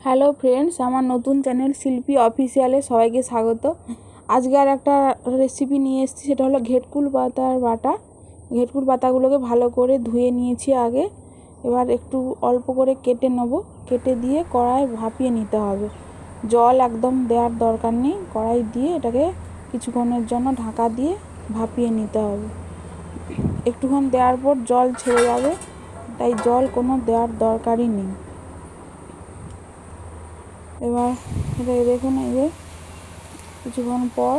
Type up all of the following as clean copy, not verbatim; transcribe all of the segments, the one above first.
Hello friends, আমার নতুন channel শিল্পী অফিসিয়ালে সবাইকে স্বাগত। আজকে আর একটা রেসিপি নিয়ে এসেছি, সেটা হলো ঘেটকুল পাতার বাটা। ঘেটকুল পাতাগুলোকে ভালো করে ধুয়ে নিয়েছি আগে। এবার একটু অল্প করে কেটে নেব, কেটে দিয়ে কড়াই ভাপিয়ে নিতে হবে। জল একদম দেওয়ার দরকার নেই, কড়াই দিয়ে এটাকে কিছুক্ষণের জন্য ঢাকা দিয়ে ভাপিয়ে নিতে হবে। একটুক্ষণ দেওয়ার পর জল ছেড়ে যাবে, তাই জল কোনো দেওয়ার দরকারই নেই। এবার এটা দেখুন, এই যে কিছুক্ষণ পর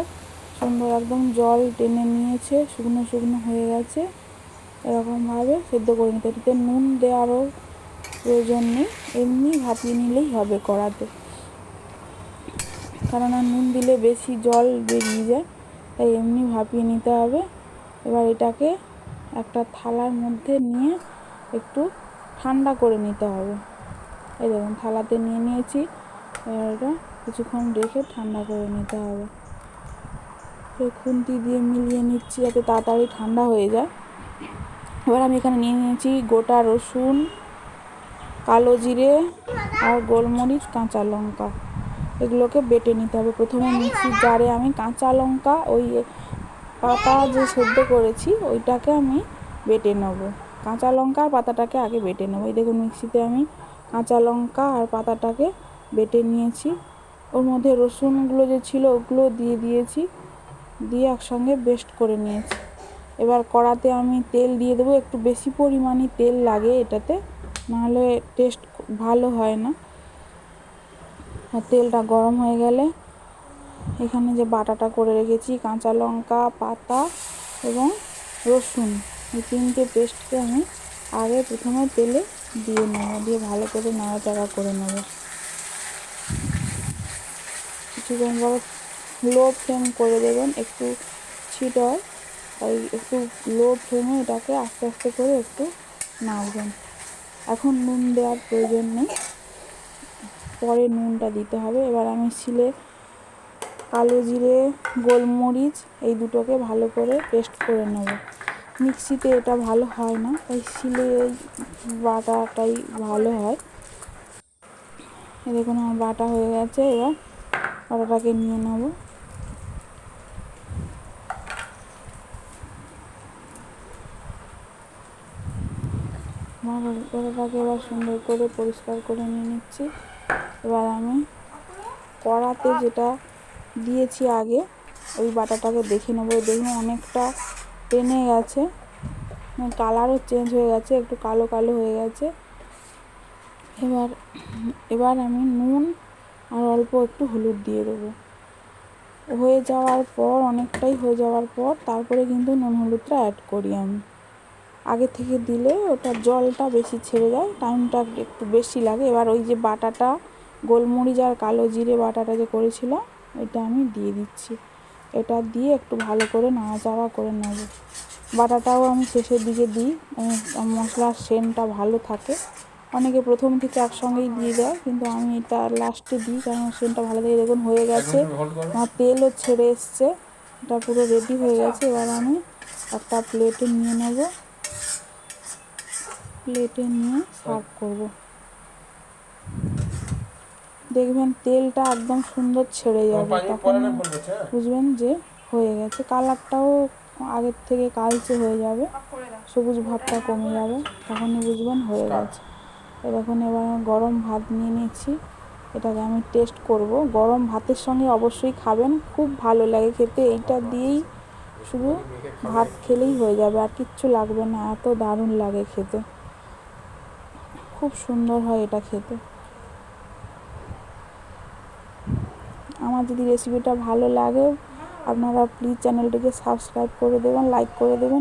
সুন্দর একদম জল টেনে নিয়েছে, শুকনো শুকনো হয়ে গেছে। এরকমভাবে সেদ্ধ করে নিতে, এটাতে নুন দেওয়ারও প্রয়োজন নেই, এমনি ভাপিয়ে নিলেই হবে কড়াতে, কেননা নুন দিলে বেশি জল বেরিয়ে যায়, তাই এমনি ভাপিয়ে নিতে হবে। এবার এটাকে একটা থালার মধ্যে নিয়ে একটু ঠান্ডা করে নিতে হবে। এই দেখুন, থালাতে নিয়ে নিয়েছি। এবার এটা কিছুক্ষণ রেখে ঠান্ডা করে নিতে হবে। খুন্তি দিয়ে মিলিয়ে নিচ্ছি যাতে তাড়াতাড়ি ঠান্ডা হয়ে যায়। এবার আমি এখানে নিয়ে নিয়েছি গোটা রসুন, কালো জিরে আর গোলমরিচ, কাঁচা লঙ্কা। এগুলোকে বেটে নিতে হবে। প্রথমে মিক্সির জারে আমি কাঁচা লঙ্কা, ওই পাতা যে সেদ্ধ করেছি ওইটাকে আমি বেটে নেব। কাঁচা লঙ্কা আর পাতাটাকে আগে বেটে নেব। এই দেখুন, মিক্সিতে আমি কাঁচা লঙ্কা আর পাতাটাকে বেটে নিয়েছি। ওর মধ্যে রসুনগুলো যে ছিল ওগুলো দিয়ে দিয়েছি, দিয়ে একসঙ্গে পেস্ট করে নিয়েছি। এবার কড়াতে আমি তেল দিয়ে দেবো, একটু বেশি পরিমাণে তেল লাগে এটাতে, নাহলে টেস্ট ভালো হয় না। আর তেলটা গরম হয়ে গেলে এখানে যে বাটাটা করে রেখেছি, কাঁচা লঙ্কা, পাতা এবং রসুন, এই তিনটে পেস্টকে আমি আগে প্রথমে তেলে দিয়ে নেব, দিয়ে ভালো করে নাড়াচাড়া করে নেব। কিছুক্ষণ পর লো ফ্লেম করে দেবেন, একটু ছিট হয় তাই একটু লো ফ্লেমে এটাকে আস্তে আস্তে করে একটু নাড়বেন। এখন নুন দেওয়ার প্রয়োজন নেই, পরে নুনটা দিতে হবে। এবার আমি শিলে কালো জিরে, গোলমরিচ এই দুটোকে ভালো করে পেস্ট করে নেব। মিক্সিতে এটা ভালো হয় না, তাই শিলে বাটাটাই ভালো হয়। দেখুন, আমার বাটা হয়ে গেছে। এবার বাটাটাকে নিয়ে নেব। বাটাটাকে এবার সুন্দর করে পরিষ্কার করে নিয়ে নিচ্ছি। এবার আমি কড়াতে যেটা দিয়েছি আগে, ওই বাটাটাকে দেখে নেবো। দেখুন, অনেকটা টেনে গেছে, কালারও চেঞ্জ হয়ে গেছে, একটু কালো কালো হয়ে গেছে। এবার আমি নুন আর অল্প একটু হলুদ দিয়ে দেবো। হয়ে যাওয়ার পর, অনেকটাই হয়ে যাওয়ার পর তারপরে কিন্তু নুন হলুদটা অ্যাড করি আমি। আগে থেকে দিলে ওটা জলটা বেশি ছেড়ে যায়, টাইমটা একটু বেশি লাগে। এবার ওই যে বাটাটা, গোলমরিচ আর কালো জিরে বাটাটা যে করেছিলাম, এটা আমি দিয়ে দিচ্ছি। এটা দিয়ে একটু ভালো করে নাড়াচাড়া করে নেব। বাটাটাও আমি শেষের দিকে দিই, মশলার সেন্টটা ভালো থাকে। অনেকে প্রথম থেকে একসঙ্গেই দিয়ে দেয়, কিন্তু আমি এটা লাস্টে দিই কারণ সেন্টটা ভালো থাকে। দেখুন, হয়ে গেছে, আমার তেলও ছেড়ে এসছে, এটা পুরো রেডি হয়ে গেছে। এবার আমি একটা প্লেটে নিয়ে নেব, প্লেটে নিয়ে সার্ভ করব। দেখবেন তেলটা একদম সুন্দর ছেড়ে যাবে, তখন বুঝবেন যে হয়ে গেছে। কালারটাও আগের থেকে কালচে হয়ে যাবে, সবুজ ভাবটা কমে যাবে, তখনই বুঝবেন হয়ে গেছে। দেখুন, এবার আমি গরম ভাত নিয়ে নিয়েছি, এটাকে আমি টেস্ট করব। গরম ভাতের সঙ্গে অবশ্যই খাবেন, খুব ভালো লাগে খেতে। এইটা দিয়েই শুধু ভাত খেলেই হয়ে যাবে, আর কিচ্ছু লাগবে না, এত দারুণ লাগে খেতে, খুব সুন্দর হয় এটা খেতে। আমার যদি রেসিপিটা ভালো লাগে, আপনারা প্লিজ চ্যানেলটিকে সাবস্ক্রাইব করে দেবেন, লাইক করে দেবেন।